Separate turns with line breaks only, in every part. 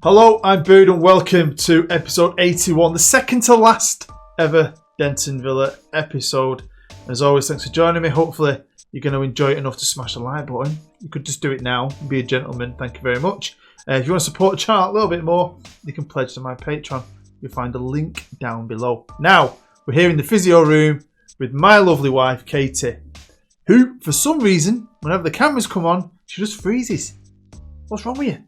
Hello, I'm Bood and welcome to episode 81, the second to last ever Denton Villa episode. As always, thanks for joining me. Hopefully you're going to enjoy it enough to smash the like button. You could just do it now and be a gentleman. Thank you very much. If you want to support the channel a little bit more, you can pledge to my Patreon. You'll find a link down below. Now, we're here in the physio room with my lovely wife, Katie, who, for some reason, whenever the cameras come on, she just freezes. What's wrong with you?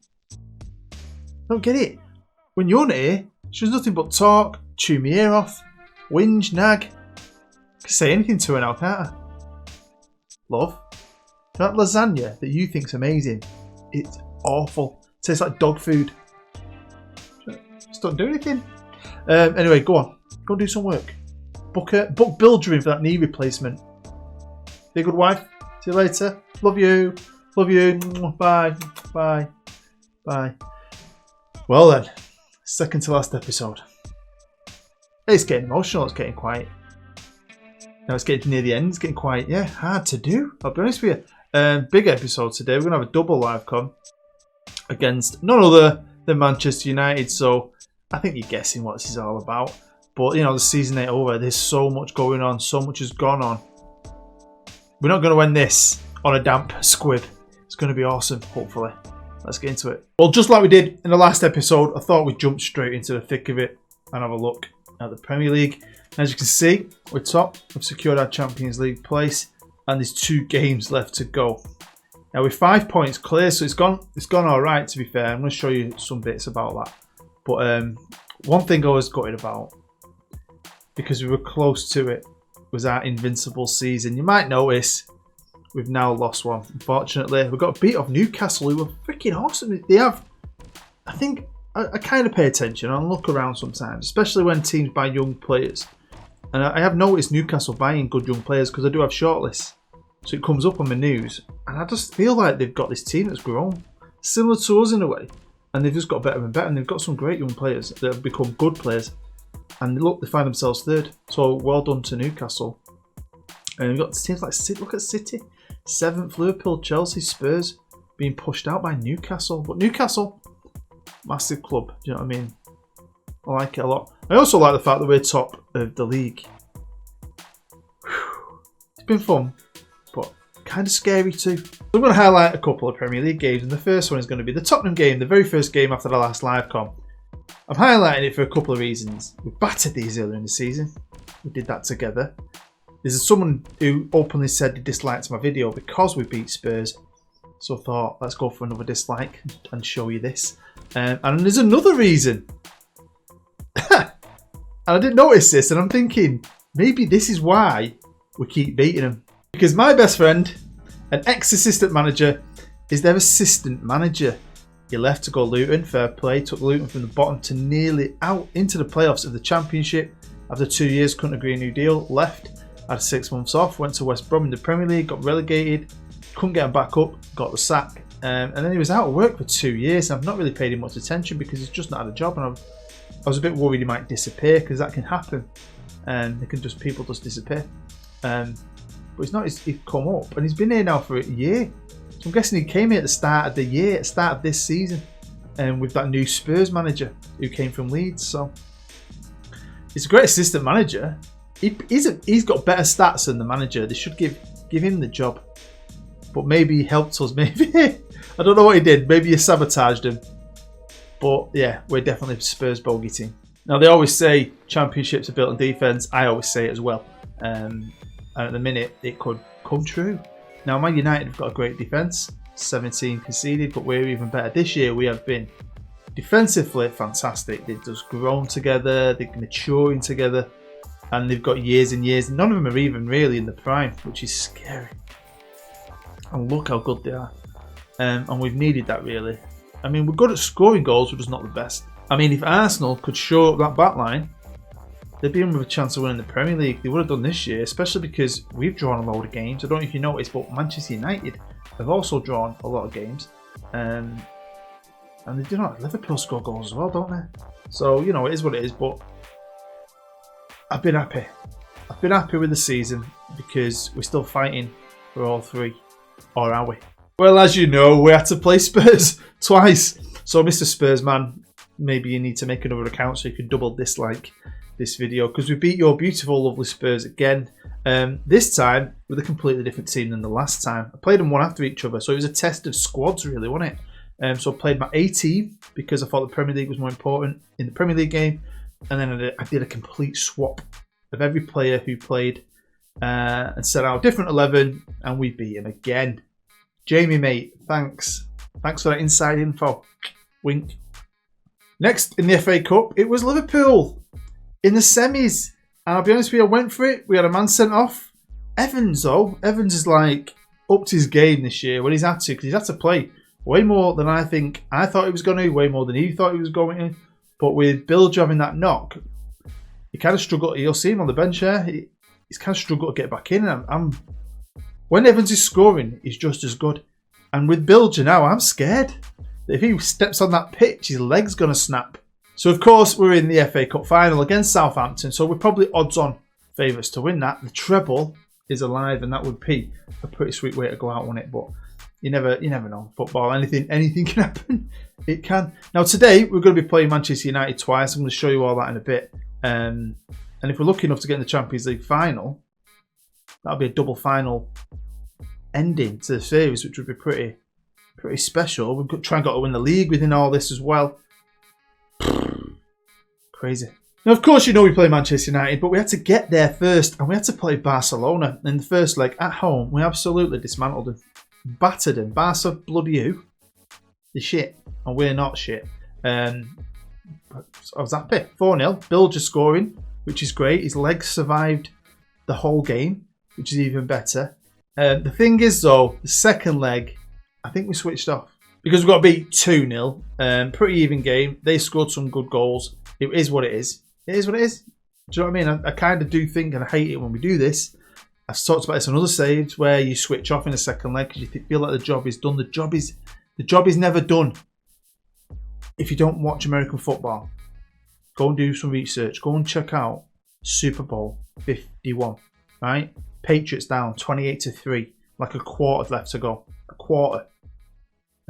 Don't get it. When you're not here, she does nothing but talk, chew my ear off, whinge, nag. I can say anything to her now, can't I? Love, that lasagna that you think's amazing, it's awful. It tastes like dog food. Just don't do anything. Anyway, go on. Go and do some work. Book bilge in for that knee replacement. Be a good wife. See you later. Love you. Love you. Bye. Bye. Bye. Well then, second to last episode. It's getting emotional, it's getting quite... Now it's getting near the end, it's getting quite, hard to do. I'll be honest with you. Big episode today. We're going to have a double live con against none other than Manchester United. So I think you're guessing what this is all about. But, you know, the season ain't over. There's so much going on. So much has gone on. We're not going to end this on a damp squib. It's going to be awesome, hopefully. Let's get into it. Well, just like we did in the last episode, I thought we'd jump straight into the thick of it and have a look at the Premier League. As you can see, we're top. We've secured our Champions League place and there's 2 games left to go. Now we're 5 points clear, so it's gone all right, to be fair. I'm going to show you some bits about that. But one thing I was gutted about, because we were close to it, was our invincible season. You might notice we've now lost one. Unfortunately, we got beat off Newcastle, who were freaking awesome. They have, I think, I kind of pay attention and look around sometimes, especially when teams buy young players. And I have noticed Newcastle buying good young players because I do have shortlists. So it comes up on my news. And I just feel like they've got this team that's grown. Similar to us in a way. And they've just got better and better. And they've got some great young players that have become good players. And look, they find themselves third. So well done to Newcastle. And we've got teams like City. Look at City. 7th, Liverpool, Chelsea, Spurs being pushed out by Newcastle. But Newcastle, massive club. Do you know what I mean? I like it a lot. I also like the fact that we're top of the league. Whew. It's been fun, but kind of scary too. I'm going to highlight a couple of Premier League games, and the first one is going to be the Tottenham game, the very first game after the last live com. I'm highlighting it for a couple of reasons. We battered these earlier in the season. We did that together. There's someone who openly said they disliked my video because we beat Spurs. So I thought, let's go for another dislike and show you this. And there's another reason. And I didn't notice this, and I'm thinking, maybe this is why we keep beating them. Because my best friend, an ex-assistant manager, is their assistant manager. He left to go Luton, fair play, took Luton from the bottom to nearly out into the playoffs of the Championship. After 2 years, couldn't agree a new deal, left, had 6 months off, went to West Brom in the Premier League, got relegated, couldn't get him back up, got the sack. And then he was out of work for 2 years. I've not really paid him much attention because he's just not had a job, and I was a bit worried he might disappear because that can happen, and people just disappear. But it's not. He's come up, and he's been here now for a year. So I'm guessing he came here at the start of the year, at the start of this season, and with that new Spurs manager who came from Leeds. So he's a great assistant manager. He's got better stats than the manager. They should give him the job. But maybe he helped us. Maybe I don't know what he did. Maybe he sabotaged him. But yeah, we're definitely Spurs bogey team. Now they always say championships are built on defence. I always say it as well. And at the minute, it could come true. Now Man United have got a great defence. 17 conceded, but we're even better. This year we have been defensively fantastic. They've just grown together. They're maturing together. And they've got years and years. None of them are even really in the prime, which is scary. And look how good they are. And we've needed that really. I mean, we're good at scoring goals, we're just not the best. I mean, if Arsenal could show up that back line, they'd be in with a chance of winning the Premier League. They would have done this year, especially because we've drawn a load of games. I don't know if you noticed, but Manchester United have also drawn a lot of games. And they do not. Liverpool score goals as well, don't they? So, you know, it is what it is, but I've been happy. I've been happy with the season because we're still fighting for all 3. Or are we? Well, as you know, we had to play Spurs twice. So Mr. Spurs man maybe you need to make another account so you can double dislike this video, because we beat your beautiful, lovely Spurs again. This time with a completely different team than the last time. I played them one after each other, so it was a test of squads, really, wasn't it? So I played my A team because I thought the Premier League was more important in the Premier League game, and then I did a complete swap of every player who played and set out a different 11, and we beat him again. Jamie, mate, thanks for that inside info. Wink. Next in the FA Cup, it was Liverpool in the semis, and I'll be honest with you, I went for it. We had a man sent off. Evans, though, Evans is like upped his game this year when he's had to, because he's had to play way more than I thought he was going to, way more than he thought he was going to. But with Bilge having that knock, he kind of struggled. You'll see him on the bench here. He's kind of struggled to get back in. When Evans is scoring, he's just as good. And with Bilge now, I'm scared that if he steps on that pitch, his leg's going to snap. So, of course, we're in the FA Cup final against Southampton, so we're probably odds-on favourites to win that. The treble is alive, and that would be a pretty sweet way to go out on it. But you never know. Football, anything can happen. It can. Now, today, we're going to be playing Manchester United twice. I'm going to show you all that in a bit. And if we're lucky enough to get in the Champions League final, that'll be a double final ending to the series, which would be pretty special. We've got to try and got to win the league within all this as well. Crazy. Now, of course, you know we play Manchester United, but we had to get there first, and we had to play Barcelona in the first leg at home. We absolutely dismantled them, battered them. Barca, bloody who? They're shit, and we're not shit. I was happy. 4-0. Bilge scoring, which is great. His legs survived the whole game, which is even better. The thing is, though, the second leg, I think we switched off because we got beat 2-0. Pretty even game. They scored some good goals. It is what it is. It is what it is. Do you know what I mean? I kind of do think, and I hate it when we do this. I've talked about this on other saves where you switch off in the second leg because you feel like the job is done. The job is never done. If you don't watch American football, go and do some research. Go and check out Super Bowl 51. Right? Patriots down 28-3, like a quarter left to go. A quarter.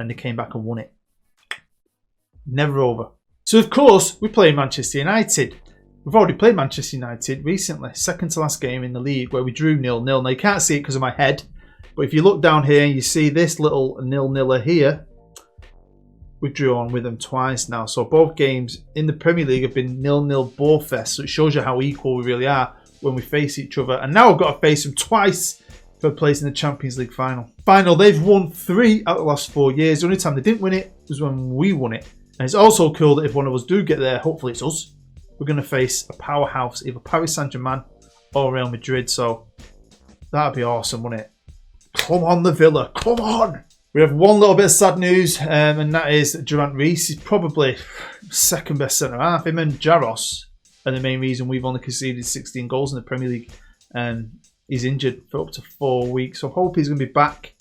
And they came back and won it. Never over. So, of course, we play Manchester United. We've already played Manchester United recently. Second to last game in the league where we drew 0-0. Now, you can't see it because of my head. But if you look down here and you see this little 0-0 here, we drew on with them twice now. So, both games in the Premier League have been 0-0 bore-fest. So, it shows you how equal we really are when we face each other. And now I've got to face them twice for a place in the Champions League final. They've won 3 out of the last 4 years. The only time they didn't win it was when we won it. And it's also cool that if one of us do get there, hopefully it's us, we're going to face a powerhouse, either Paris Saint-Germain or Real Madrid. So that'd be awesome, wouldn't it? Come on, the Villa. Come on. We have one little bit of sad news, and that is that Durant Reese is probably second best centre-half. Him and Jaros are the main reason we've only conceded 16 goals in the Premier League. He's injured for up to 4 weeks. So I hope he's going to be back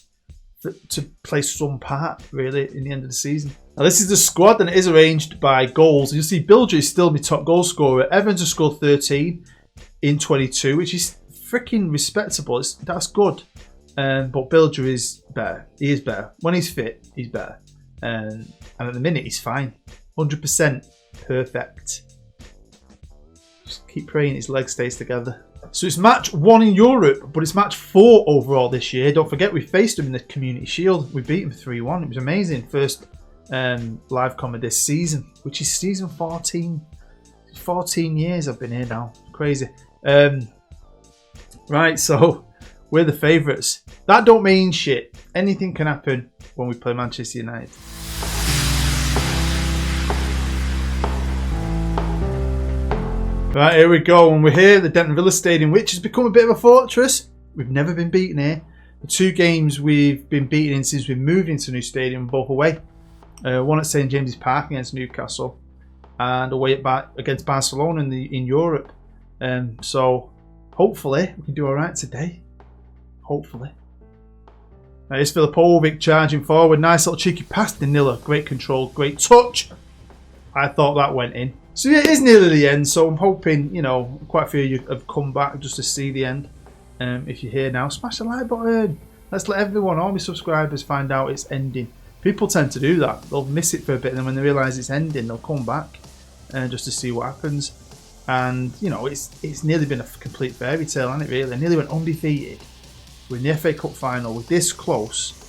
to play some part, really, in the end of the season. Now, this is the squad, and it is arranged by goals. You'll see Bilger is still my top goal scorer. Evans has scored 13 in 22, which is freaking respectable. That's good. But Bilger is better. He is better. When he's fit, he's better. And at the minute, he's fine. 100% perfect. Just keep praying his leg stays together. So it's match 1 in Europe, but it's match 4 overall this year. Don't forget, we faced him in the Community Shield. We beat him 3-1. It was amazing. First live comedy this season, which is season 14. 14 years I've been here now. Crazy. Right, so we're the favourites. That don't mean shit. Anything can happen when we play Manchester United. Right, here we go. And we're here at the Denton Villa Stadium, which has become a bit of a fortress. We've never been beaten here. The 2 games we've been beaten in since we moved into the new stadium, both away. One at St James's Park against Newcastle, and away against Barcelona in Europe. So hopefully we can do alright today. Hopefully. Now here's Filipovic charging forward. Nice little cheeky pass to Nilla. Great control, great touch. I thought that went in. So yeah, it is nearly the end, so I'm hoping, quite a few of you have come back just to see the end. If you're here now, smash the like button. Let's let everyone, all my subscribers, find out it's ending People tend to do that. They'll miss it for a bit, and then when they realise it's ending, they'll come back just to see what happens. And, you know, it's nearly been a complete fairy tale, hasn't it, really? I nearly went undefeated. We're in the FA Cup final. We're this close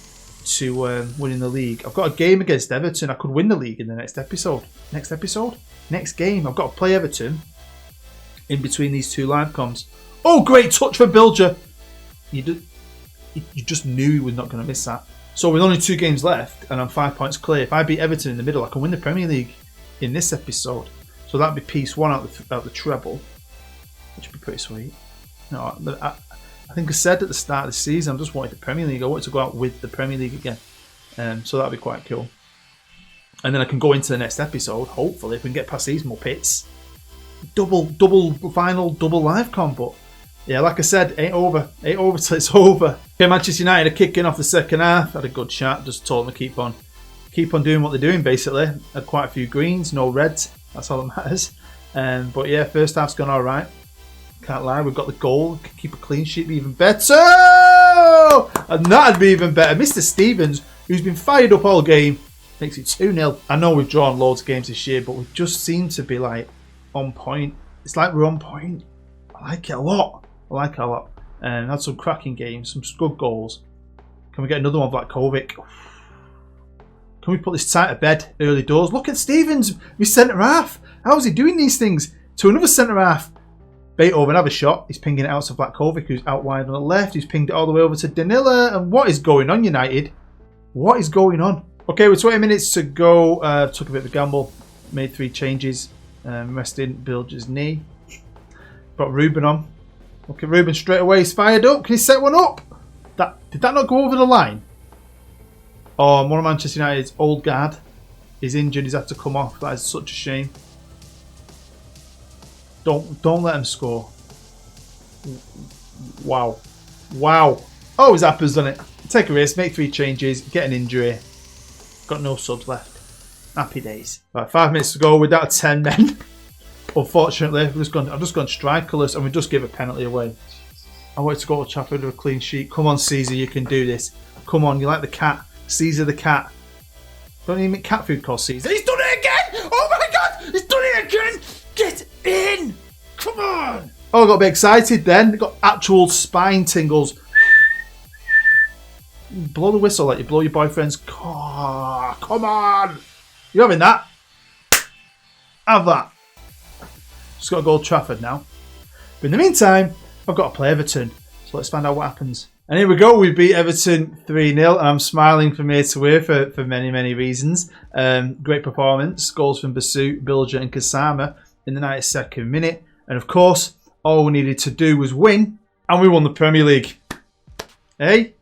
to winning the league. I've got a game against Everton. I could win the league in the next episode. Next game. I've got to play Everton in between these two live comms. Oh, great touch for Bilger. You just knew he was not going to miss that. So with only 2 games left and I'm 5 points clear, if I beat Everton in the middle, I can win the Premier League in this episode. So that'd be piece 1 out the treble, which would be pretty sweet. No, I think I said at the start of the season, I just wanted the Premier League. I wanted to go out with the Premier League again. So that'd be quite cool. And then I can go into the next episode, hopefully, if we can get past these Muppets. Double final, double live com. But yeah, like I said, ain't over till it's over. Okay, Manchester United are kicking off the second half. Had a good chat, just told them to keep on doing what they're doing, basically. Had quite a few greens, no reds. That's all that matters. But yeah, first half's gone all right. Can't lie, we've got the goal. Keep a clean sheet, be even better. And that'd be even better. Mr. Stevens, who's been fired up all game, makes it 2-0. I know we've drawn loads of games this year, but we just seem to be like on point. It's like we're on point. I like it a lot. Had some cracking games, some good goals. Can we get another one like Kovic? Can we put this tight to bed early doors? Look at Stevens, my centre half. How is he doing these things to another centre half? Beethoven have a shot. He's pinging it out to Vlahovic, who's out wide on the left. He's pinged it all the way over to Danila. And what is going on, United? What is going on? Okay, with 20 minutes to go, took a bit of a gamble. Made 3 changes. Resting Bilger's knee. Got Ruben on. Look at Ruben straight away. He's fired up. Can he set one up? Did that not go over the line? Oh, one of Manchester United's old guard is injured. He's had to come off. That is such a shame. Don't let him score. Wow. Oh, his Appa's done it. Take a risk, make 3 changes, get an injury. Got no subs left. Happy days. Right, 5 minutes to go. We're down to 10 men. Unfortunately, I've just gone strikerless and we just give a penalty away. I wanted to go to Trafford with a clean sheet. Come on, Caesar, you can do this. Come on, you like the cat. Caesar the cat. Don't even make cat food called Caesar. He's done it again! Oh my god! He's done it again! Get in! Come on! Oh, I got a bit excited then. Got actual spine tingles. Blow the whistle like you blow your boyfriend's car. Come on! You having that? Have that. Just got to go to Trafford now. But in the meantime, I've got to play Everton. So let's find out what happens. And here we go. We beat Everton 3-0. And I'm smiling from ear to ear for many, many reasons. Great performance. Goals from Basu, Bilger and Kasama in the 92nd minute. And of course, all we needed to do was win. And we won the Premier League. Hey?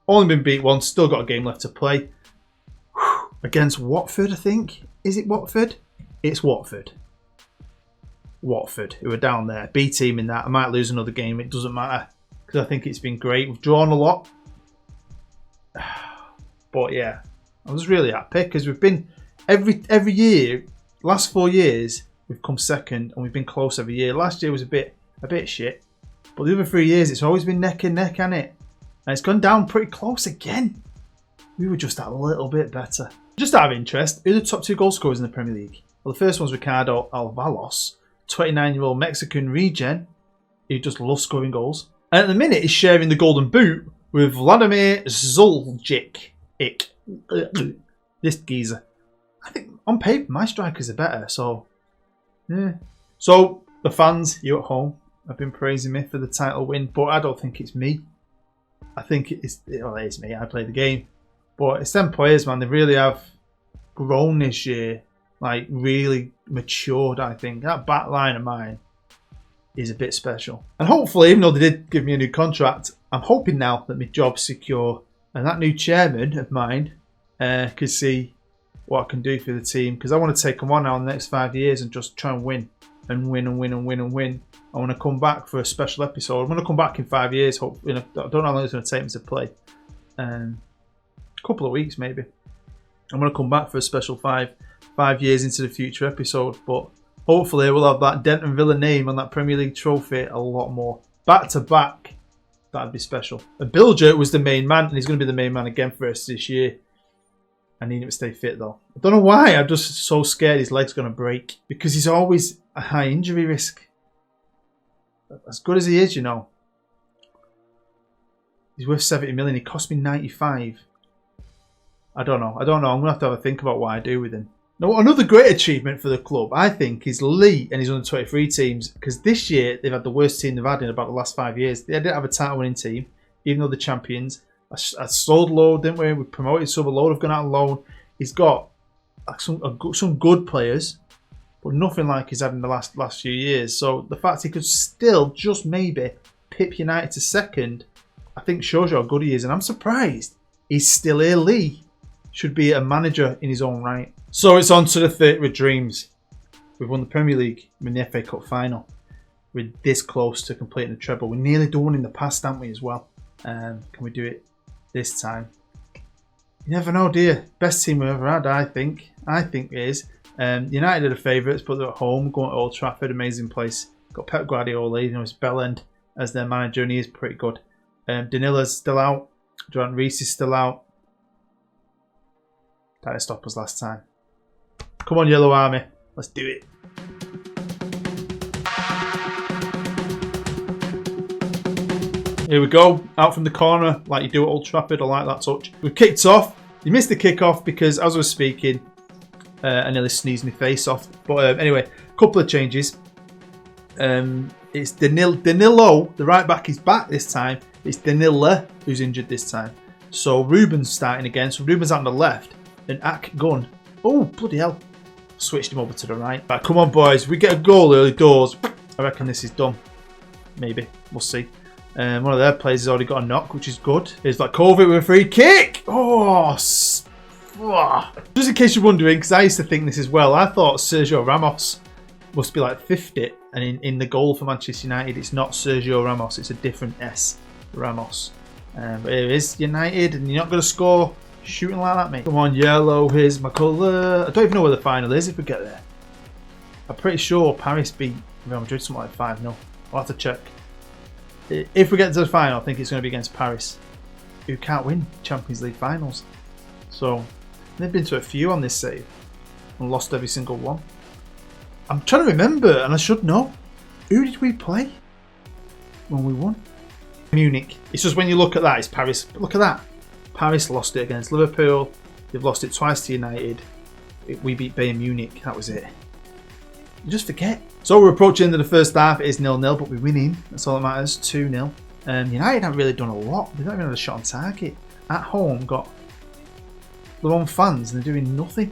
Only been beat once. Still got a game left to play. Against Watford, I think. Is it Watford? It's Watford. Watford, who are down there. B team in that. I might lose another game. It doesn't matter. Because I think it's been great. We've drawn a lot. But yeah, I was really happy because we've been every year, last 4 years, we've come second and we've been close every year. Last year was a bit shit. But the other 3 years, it's always been neck and neck, hasn't it? And it's gone down pretty close again. We were just a little bit better. Just out of interest, who are the top 2 goal scorers in the Premier League? Well, the first one's Ricardo Alvalos, 29-year-old Mexican regen who just loves scoring goals. And at the minute, he's sharing the golden boot with Vladimir Zuljic. This geezer. I think on paper, my strikers are better. So, yeah. So, the fans, you at home, have been praising me for the title win. But I don't think it's me. I think it is me. I play the game. But it's them players, man. They really have grown this year. Like, really matured, I think. That back line of mine is a bit special. And hopefully, even though they did give me a new contract, I'm hoping now that my job's secure. And that new chairman of mine can see what I can do for the team. Because I want to take them on now in the next 5 years and just try and win. And win and win and win and win. I want to come back for a special episode. I'm going to come back in 5 years. Hopefully, I don't know how long it's going to take me to play. A couple of weeks, maybe. I'm going to come back for a special 5 years into the future episode. But hopefully, we'll have that Denton Villa name on that Premier League trophy a lot more. Back to back. That'd be special. And Bilger was the main man, and he's going to be the main man again for us this year. I need him to stay fit though. I don't know why. I'm just so scared his leg's going to break. Because he's always a high injury risk. As good as he is, you know. He's worth 70 million. He cost me 95. I don't know. I'm going to have a think about what I do with him. Now, another great achievement for the club, I think, is Lee and his under-23 teams. Because this year, they've had the worst team they've had in about the last 5 years. They didn't have a title-winning team, even though they're champions. I sold Load, didn't we? We promoted some. A load have gone out on loan. He's got some good players, but nothing like he's had in the last few years. So the fact he could still just maybe pip United to second, I think shows you how good he is. And I'm surprised he's still here. Lee should be a manager in his own right. So it's on to the 30 with dreams. We've won the Premier League. We're in the FA Cup final. We're this close to completing the treble. We nearly done one in the past, haven't we, as well? Can we do it this time? You never know, do you? Best team we've ever had, I think. I think it is. United are the favourites, but they're at home, going to Old Trafford, amazing place. Got Pep Guardiola, you know, it's Bellend as their manager, and he is pretty good. Danila's still out. Durant Reese is still out. Tried to stop us last time. Come on, Yellow Army. Let's do it. Here we go. Out from the corner, like you do at Old Trafford. I like that touch. We've kicked off. You missed the kick-off because as I was speaking, I nearly sneezed my face off. But anyway, a couple of changes. It's Danilo, the right back, is back this time. It's Danilo who's injured this time. So Ruben's starting again. So Ruben's out on the left. And Ak Gun. Oh, bloody hell. Switched him over to the right. Right, come on, boys. We get a goal early doors. I reckon this is done. Maybe. We'll see. One of their players has already got a knock, which is good. Here's like Kovic with a free kick. Oh, just in case you're wondering, because I used to think this as well. I thought Sergio Ramos must be like 50. And in the goal for Manchester United, it's not Sergio Ramos. It's a different S. Ramos. But here is United, and you're not going to score shooting like that, mate. Come on, yellow. Here's my colour. I don't even know where the final is if we get there. I'm pretty sure Paris beat Real Madrid something like 5-0. I'll have to check. If we get to the final, I think it's going to be against Paris, who can't win Champions League finals. So they've been to a few on this save and lost every single one. I'm trying to remember, and I should know. Who did we play when we won? Munich. It's just when you look at that, it's Paris. But look at that. Paris lost it against Liverpool. They've lost it twice to United. We beat Bayern Munich. That was it. You just forget. So we're approaching the end of the first half. It is 0-0, but we're winning. That's all that matters. 2-0. United haven't really done a lot. They've not even had a shot on target. At home, got their own fans and they're doing nothing.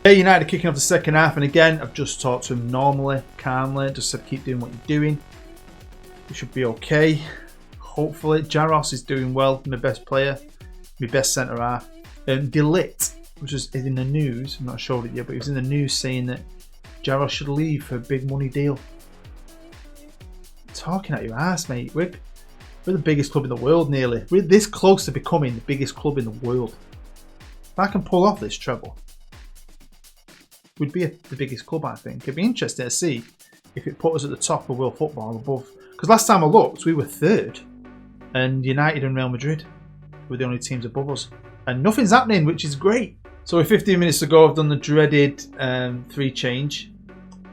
United are kicking off the second half, and again, I've just talked to him normally, calmly. Just said keep doing what you're doing. We should be okay. Hopefully. Jaros is doing well. My best player. My best centre half. De Ligt, which is in the news. I'm not sure it yet, but he was in the news saying that Jaros should leave for a big money deal. Talking at your ass, mate. We're the biggest club in the world, nearly. We're this close to becoming the biggest club in the world. If I can pull off this treble, we'd be the biggest club, I think. It'd be interesting to see if it put us at the top of world football above. Because last time I looked, we were third. And United and Real Madrid were the only teams above us. And nothing's happening, which is great. So with 15 minutes to go, I've done the dreaded 3 change.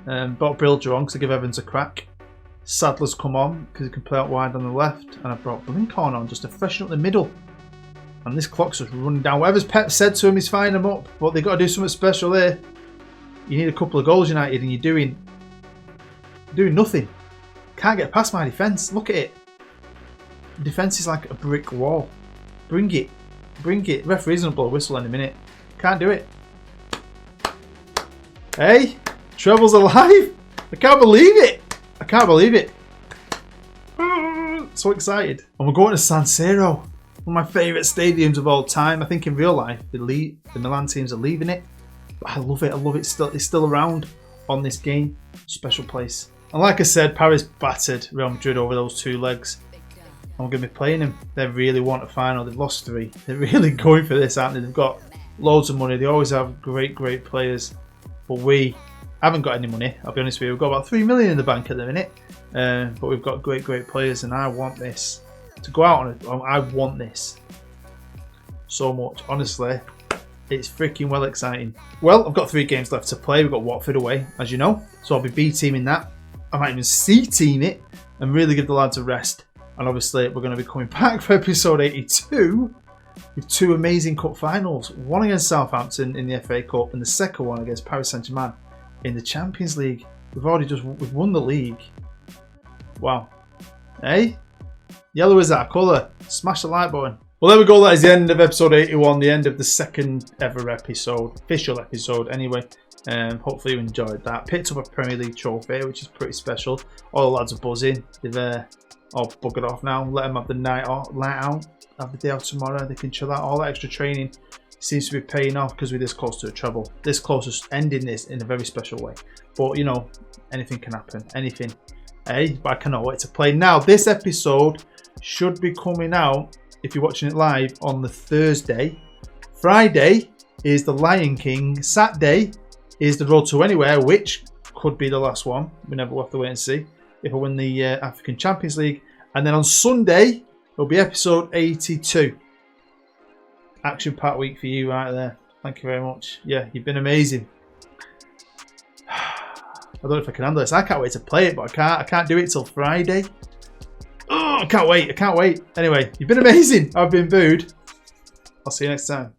Brought Bilger on because I give Evans a crack. Sadler's come on because he can play out wide on the left. And I brought Lincoln on just to freshen up the middle. And this clock's just running down. Whatever's Pep said to him is firing him up. But they've got to do something special there. You need a couple of goals, United, and you're doing nothing. Can't get past my defence. Look at it. The defence is like a brick wall. Bring it. Bring it. Referee's going to blow a whistle in a minute. Can't do it. Hey, Treble's alive. I can't believe it. I can't believe it. So excited. And we're going to San Siro. One of my favourite stadiums of all time. I think in real life, the Milan teams are leaving it. But I love it. I love it. It's still around on this game. Special place. And like I said, Paris battered Real Madrid over those 2 legs. And we're going to be playing them. They really want a final. They've lost 3. They're really going for this, aren't they? They've got loads of money. They always have great players. But we haven't got any money. I'll be honest with you. We've got about 3 million in the bank at the minute. But we've got great players. And I want this. To go out on it, I want this so much. Honestly, It's freaking well exciting. Well, I've got 3 games left to play. We've got Watford away, as you know. So I'll be B-teaming that. I might even C-team it and really give the lads a rest. And obviously, we're going to be coming back for episode 82 with 2 amazing cup finals. One against Southampton in the FA Cup and the second one against Paris Saint-Germain in the Champions League. We've won the league. Wow. Hey? Yellow is that colour. Smash the like button. Well, there we go. That is the end of episode 81, the end of the second ever episode, official episode anyway. Hopefully you enjoyed that. Picked up a Premier League trophy, which is pretty special. All the lads are buzzing. They've all buggered off now. Let them have the night out, have the day off tomorrow. They can chill out. All that extra training seems to be paying off because we're this close to a treble. This close to ending this in a very special way. But, you know, anything can happen. Anything. Hey, but I cannot wait to play. Now, this episode should be coming out, if you're watching it live, on the Thursday. Friday is the Lion King. Saturday is the Road to Anywhere, which could be the last one. We never will have to wait and see if I win the African Champions League. And then on Sunday, it'll be episode 82. Action-packed week for you right there. Thank you very much. Yeah, you've been amazing. I don't know if I can handle this. I can't wait to play it, but I can't do it till Friday. Oh, I can't wait. Anyway, you've been amazing. I've been Bood. I'll see you next time.